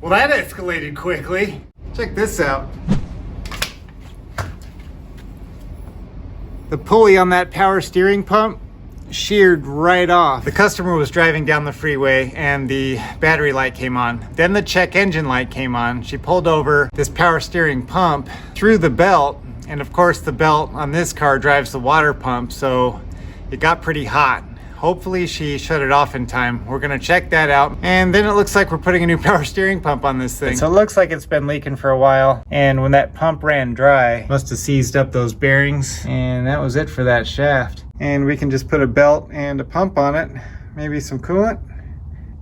Well, that escalated quickly. Check this out. The pulley on that power steering pump sheared right off. The customer was driving down the freeway and the battery light came on. Then the check engine light came on. She pulled over this power steering pump through the belt, and of course the belt on this car drives the water pump, so it got pretty hot. Hopefully she shut it off in time. We're gonna check that out. And then it looks like we're putting a new power steering pump on this thing. So it looks like it's been leaking for a while. And when that pump ran dry, must have seized up those bearings. And that was it for that shaft. And we can just put a belt and a pump on it, maybe some coolant,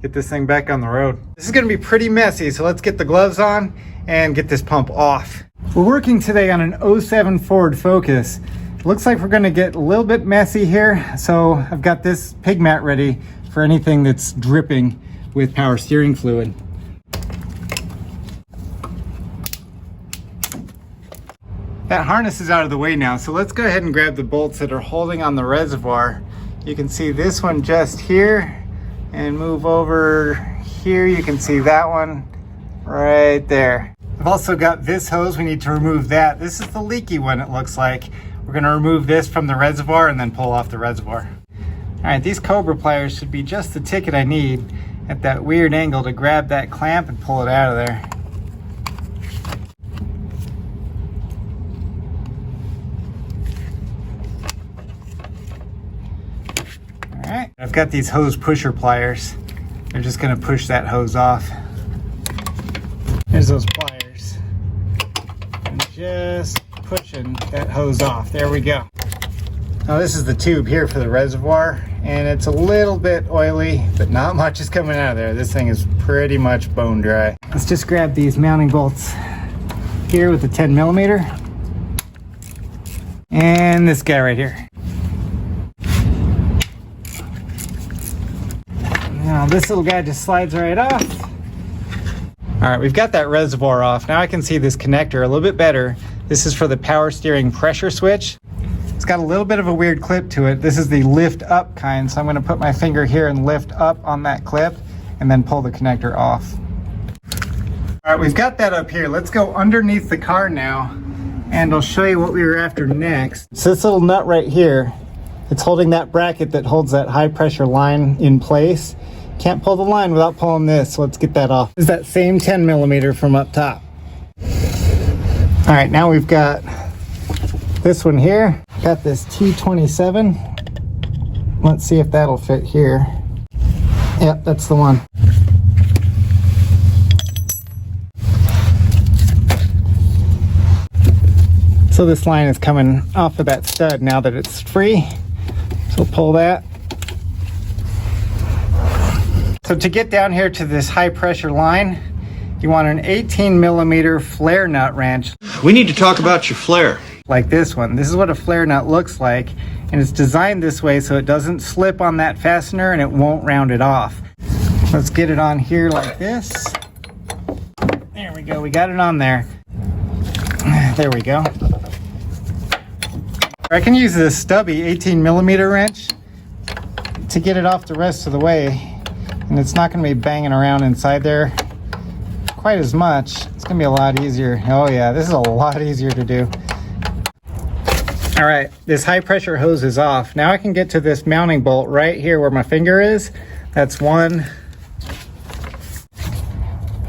get this thing back on the road. This is gonna be pretty messy, so let's get the gloves on and get this pump off. We're working today on an 07 Ford Focus. Looks like we're gonna get a little bit messy here, so I've got this pig mat ready for anything that's dripping with power steering fluid. That harness is out of the way now, so let's go ahead and grab the bolts that are holding on the reservoir. You can see this one just here, and move over here. You can see that one right there. I've also got this hose. We need to remove that. This is the leaky one, it looks like. We're gonna remove this from the reservoir and then pull off the reservoir. All right, these Cobra pliers should be just the ticket I need at that weird angle to grab that clamp and pull it out of there. All right, I've got these hose pusher pliers. They're just gonna push that hose off. There's those pliers. And just pushing that hose off. There we go. Now this is the tube here for the reservoir, and it's a little bit oily, but not much is coming out of there. This thing is pretty much bone dry. Let's just grab these mounting bolts here with the 10mm. And this guy right here. Now this little guy just slides right off. All right, we've got that reservoir off. Now I can see this connector a little bit better. This is for the power steering pressure switch. It's got a little bit of a weird clip to it. This is the lift up kind, so I'm gonna put my finger here and lift up on that clip and then pull the connector off. All right, we've got that up here. Let's go underneath the car now, and I'll show you what we were after next. So this little nut right here, it's holding that bracket that holds that high pressure line in place. Can't pull the line without pulling this, so let's get that off. It's that same 10mm from up top. All right, now we've got this one here. Got this T27. Let's see if that'll fit here. Yep, that's the one. So this line is coming off of that stud now that it's free. So pull that. So to get down here to this high pressure line, you want an 18mm flare nut wrench. We need to talk about your flare. Like this one. This is what a flare nut looks like, and it's designed this way so it doesn't slip on that fastener and it won't round it off. Let's get it on here like this. There we go, we got it on there. There we go. I can use this stubby 18mm wrench to get it off the rest of the way, and it's not going to be banging around inside there quite as much. It's gonna be a lot easier. Oh yeah, this is a lot easier to do. All right, this high pressure hose is off. Now I can get to this mounting bolt right here where my finger is. That's 1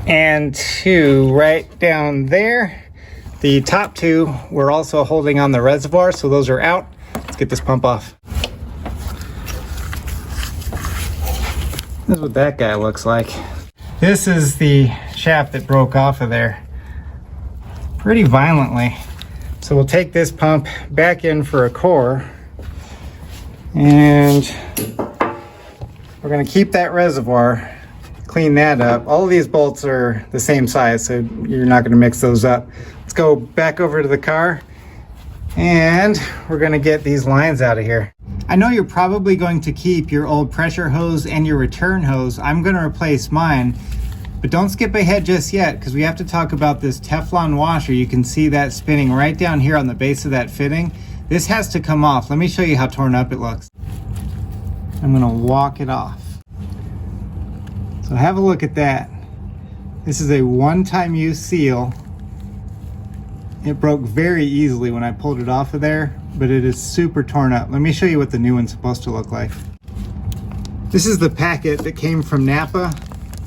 and 2 right down there. The top 2 we're also holding on the reservoir, so those are out. Let's get this pump off. This is what that guy looks like. This is the shaft that broke off of there pretty violently. So we'll take this pump back in for a core, and we're going to keep that reservoir, clean that up. All of these bolts are the same size, so you're not going to mix those up. Let's go back over to the car, and we're going to get these lines out of here. I know you're probably going to keep your old pressure hose and your return hose. I'm going to replace mine, but don't skip ahead just yet, because we have to talk about this Teflon washer. You can see that spinning right down here on the base of that fitting. This has to come off. Let me show you how torn up it looks. I'm going to walk it off. So have a look at that. This is a one-time use seal. It broke very easily when I pulled it off of there, but it is super torn up. Let me show you what the new one's supposed to look like. This is the packet that came from Napa,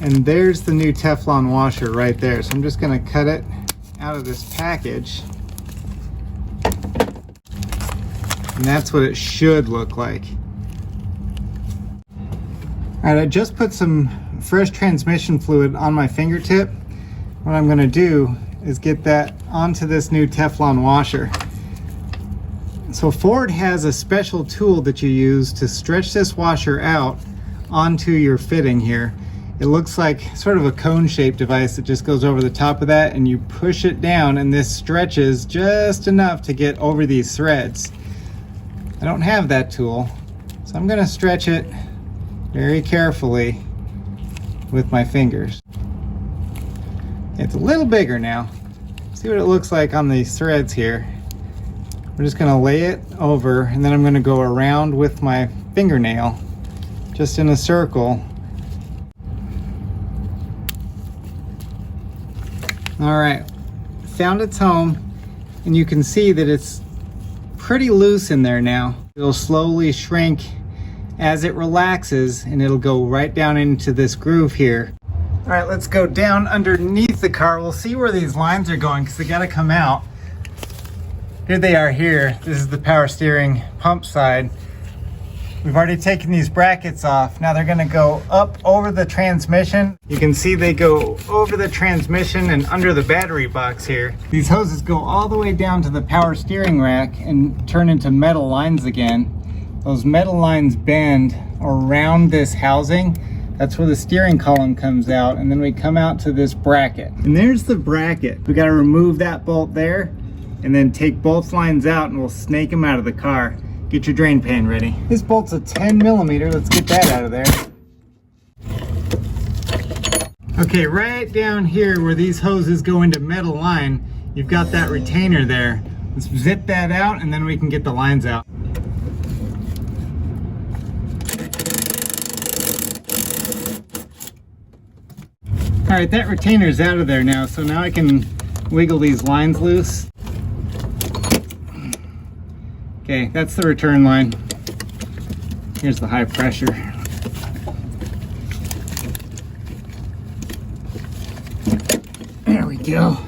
and there's the new Teflon washer right there. So I'm just gonna cut it out of this package. And that's what it should look like. All right, I just put some fresh transmission fluid on my fingertip. What I'm gonna do is get that onto this new Teflon washer. So Ford has a special tool that you use to stretch this washer out onto your fitting here. It looks like sort of a cone-shaped device that just goes over the top of that, and you push it down and this stretches just enough to get over these threads. I don't have that tool, so I'm gonna stretch it very carefully with my fingers. It's a little bigger now. See what it looks like on these threads here. We're just gonna lay it over, and then I'm gonna go around with my fingernail, just in a circle. All right, found its home, and you can see that it's pretty loose in there now. It'll slowly shrink as it relaxes, and it'll go right down into this groove here. All right, let's go down underneath the car. We'll see where these lines are going because they gotta come out. Here they are here. This is the power steering pump side. We've already taken these brackets off. Now they're gonna go up over the transmission. You can see they go over the transmission and under the battery box here. These hoses go all the way down to the power steering rack and turn into metal lines again. Those metal lines bend around this housing. That's where the steering column comes out, and then we come out to this bracket. And there's the bracket. We gotta remove that bolt there and then take both lines out, and we'll snake them out of the car. Get your drain pan ready. This bolt's a 10 millimeter. Let's get that out of there. Okay, right down here where these hoses go into metal line, you've got that retainer there. Let's zip that out, and then we can get the lines out. All right, that retainer's out of there now, so now I can wiggle these lines loose. Okay, that's the return line. Here's the high pressure. There we go.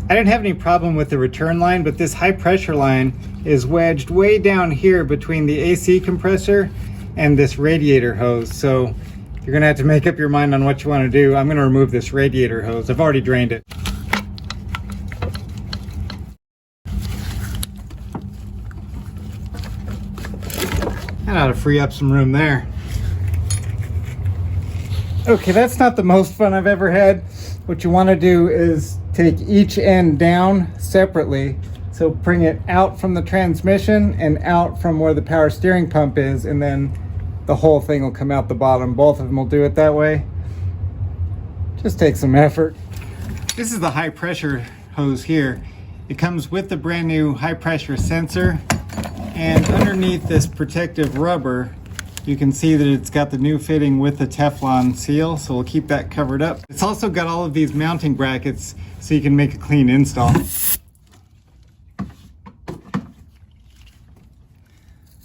I didn't have any problem with the return line, but this high pressure line is wedged way down here between the AC compressor and this radiator hose. So you're gonna have to make up your mind on what you wanna do. I'm gonna remove this radiator hose. I've already drained it. That ought to free up some room there. Okay, that's not the most fun I've ever had. What you want to do is take each end down separately. So bring it out from the transmission and out from where the power steering pump is, and then the whole thing will come out the bottom. Both of them will do it that way. Just take some effort. This is the high pressure hose here. It comes with the brand new high pressure sensor. And underneath this protective rubber, you can see that it's got the new fitting with the Teflon seal, so we'll keep that covered up. It's also got all of these mounting brackets so you can make a clean install.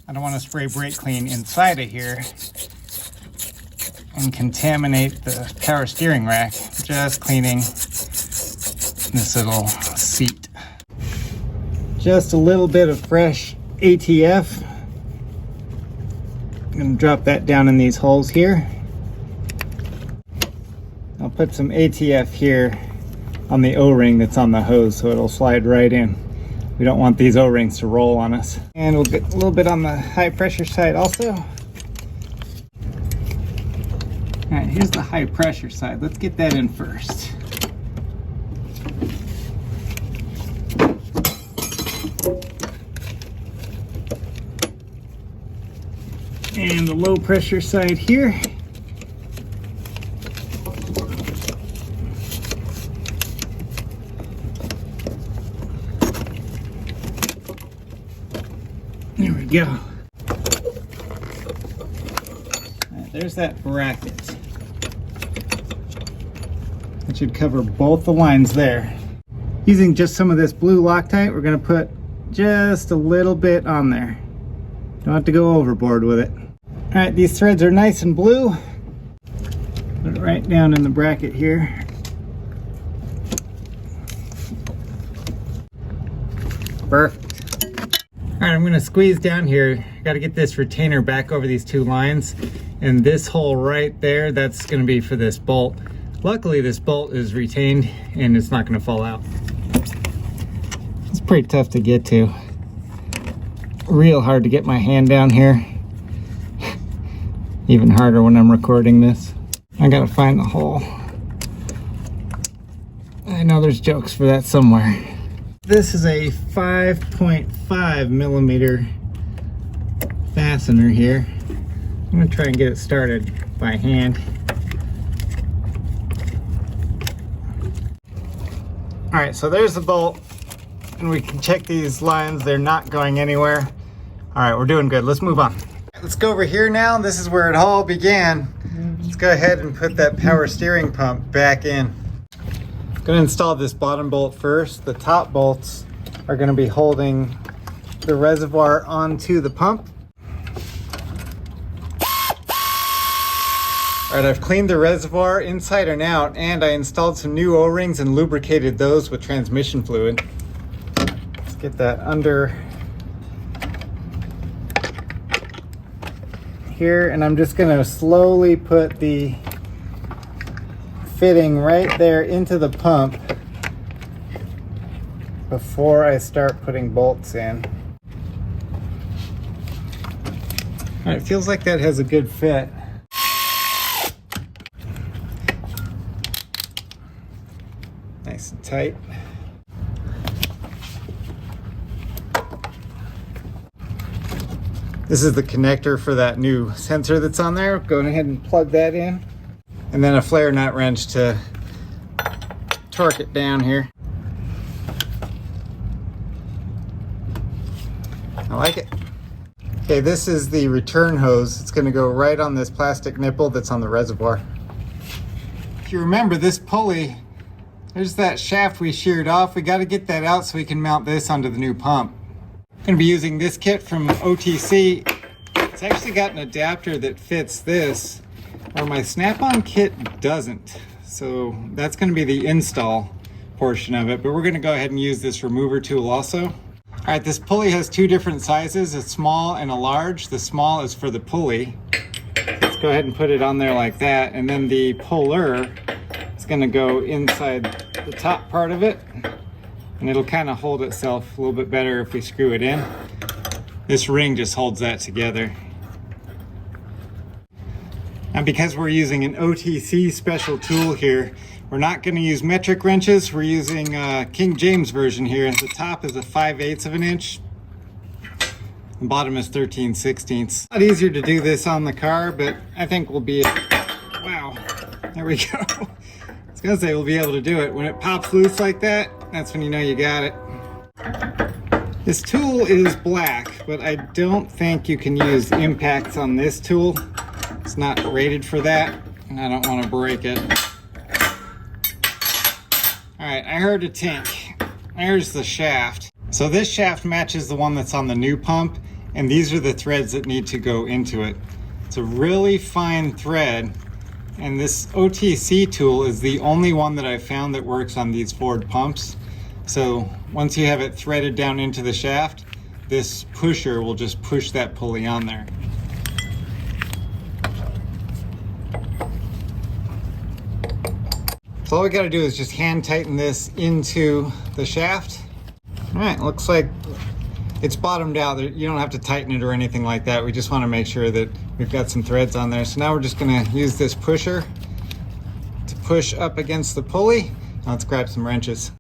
I don't want to spray brake clean inside of here and contaminate the power steering rack. Just cleaning this little seat. Just a little bit of fresh ATF. I'm going to drop that down in these holes here. I'll put some ATF here on the O-ring that's on the hose so it'll slide right in. We don't want these O-rings to roll on us. And we'll get a little bit on the high pressure side also. Alright, here's the high pressure side. Let's get that in first. And the low pressure side here. There we go. All right, there's that bracket. That should cover both the lines there. Using just some of this blue Loctite, we're going to put just a little bit on there. Don't have to go overboard with it. All right, these threads are nice and blue. Put it right down in the bracket here. Perfect. All right, I'm going to squeeze down here. Got to get this retainer back over these two lines. And this hole right there, that's going to be for this bolt. Luckily, this bolt is retained and it's not going to fall out. It's pretty tough to get to. Real hard to get my hand down here. Even harder when I'm recording this. I gotta find the hole. I know there's jokes for that somewhere. This is a 5.5 millimeter fastener here. I'm gonna try and get it started by hand. All right, so there's the bolt, and we can check these lines. They're not going anywhere. All right, we're doing good. Let's move on. Let's go over here now. This is where it all began. Let's go ahead and put that power steering pump back in. I'm going to install this bottom bolt first. The top bolts are going to be holding the reservoir onto the pump. All right, I've cleaned the reservoir inside and out, and I installed some new O-rings and lubricated those with transmission fluid. Let's get that under here, and I'm just going to slowly put the fitting right there into the pump before I start putting bolts in. All right, it feels like that has a good fit. Nice and tight. This is the connector for that new sensor that's on there. Go ahead and plug that in. And then a flare nut wrench to torque it down here. I like it. Okay, this is the return hose. It's going to go right on this plastic nipple that's on the reservoir. If you remember this pulley, there's that shaft we sheared off. We got to get that out so we can mount this onto the new pump. I'm going to be using this kit from OTC. It's actually got an adapter that fits this, where my snap-on kit doesn't. So that's going to be the install portion of it, but we're going to go ahead and use this remover tool also. All right, this pulley has two different sizes, a small and a large. The small is for the pulley. Let's go ahead and put it on there like that, and then the puller is going to go inside the top part of it. And it'll kind of hold itself a little bit better if we screw it in. This ring just holds that together. And because we're using an OTC special tool here, we're not going to use metric wrenches. We're using King James version here. The top is a 5/8 of an inch. The bottom is 13/16. A lot easier to do this on the car, but I think we'll be, wow, there we go. I was gonna say we'll be able to do it. When it pops loose like that, that's when you know you got it. This tool is black, but I don't think you can use impacts on this tool. It's not rated for that, and I don't want to break it. All right, I heard a tink. There's the shaft. So this shaft matches the one that's on the new pump, and these are the threads that need to go into it. It's a really fine thread. And this OTC tool is the only one that I've found that works on these Ford pumps. So once you have it threaded down into the shaft, this pusher will just push that pulley on there. So all we gotta do is just hand tighten this into the shaft. All right, looks like it's bottomed out. You don't have to tighten it or anything like that. We just wanna make sure that we've got some threads on there. So now we're just gonna use this pusher to push up against the pulley. Now let's grab some wrenches.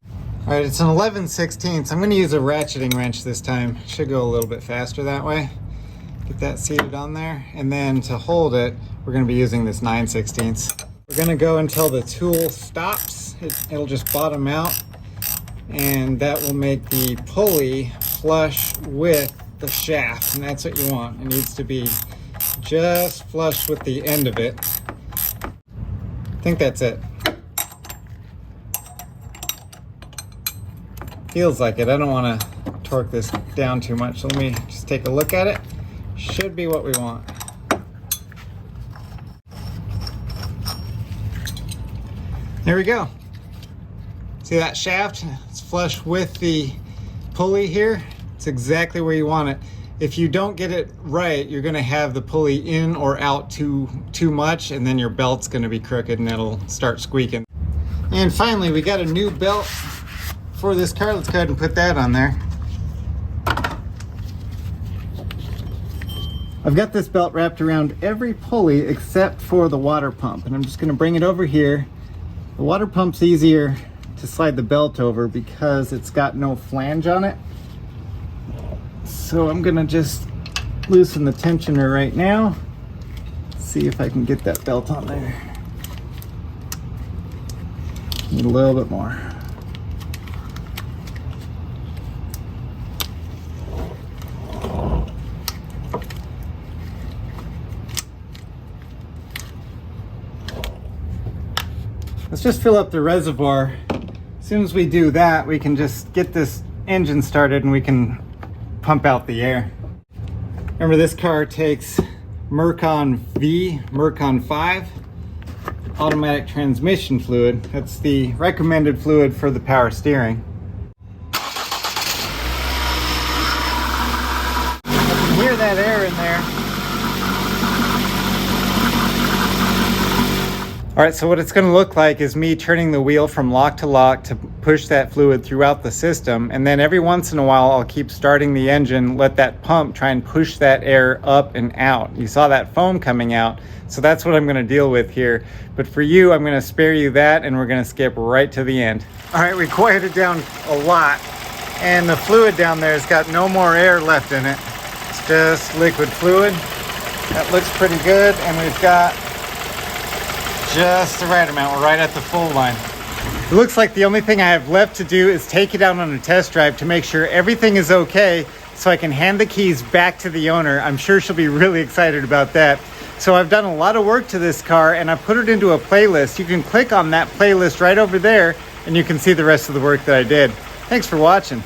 All right, it's an 11/16. I'm gonna use a ratcheting wrench this time. Should go a little bit faster that way. Get that seated on there. And then to hold it, we're gonna be using this 9/16. We're gonna go until the tool stops. It'll just bottom out, and that will make the pulley flush with the shaft, and that's what you want. It needs to be just flush with the end of it. I think that's it. Feels like it. I don't want to torque this down too much. So let me just take a look at it. Should be what we want. There we go. See that shaft? It's flush with the pulley here. It's exactly where you want it. If you don't get it right, you're gonna have the pulley in or out too much, and then your belt's gonna be crooked and it'll start squeaking. And finally, we got a new belt for this car. Let's go ahead and put that on there. I've got this belt wrapped around every pulley except for the water pump, and I'm just gonna bring it over here. The water pump's easier to slide the belt over because it's got no flange on it. So I'm gonna just loosen the tensioner right now. See if I can get that belt on there. Need a little bit more. Let's just fill up the reservoir. As soon as we do that, we can just get this engine started and we can pump out the air. Remember, this car takes Mercon 5 automatic transmission fluid. That's the recommended fluid for the power steering. I can hear that air in there. All right, so what it's gonna look like is me turning the wheel from lock to push that fluid throughout the system. And then every once in a while, I'll keep starting the engine, let that pump try and push that air up and out. You saw that foam coming out. So that's what I'm gonna deal with here. But for you, I'm gonna spare you that and we're gonna skip right to the end. All right, we quieted down a lot and the fluid down there has got no more air left in it. It's just liquid fluid. That looks pretty good. And we've got just the right amount. We're right at the full line. It looks like the only thing I have left to do is take it out on a test drive to make sure everything is okay so I can hand the keys back to the owner. I'm sure she'll be really excited about that. So I've done a lot of work to this car and I put it into a playlist. You can click on that playlist right over there and you can see the rest of the work that I did. Thanks for watching.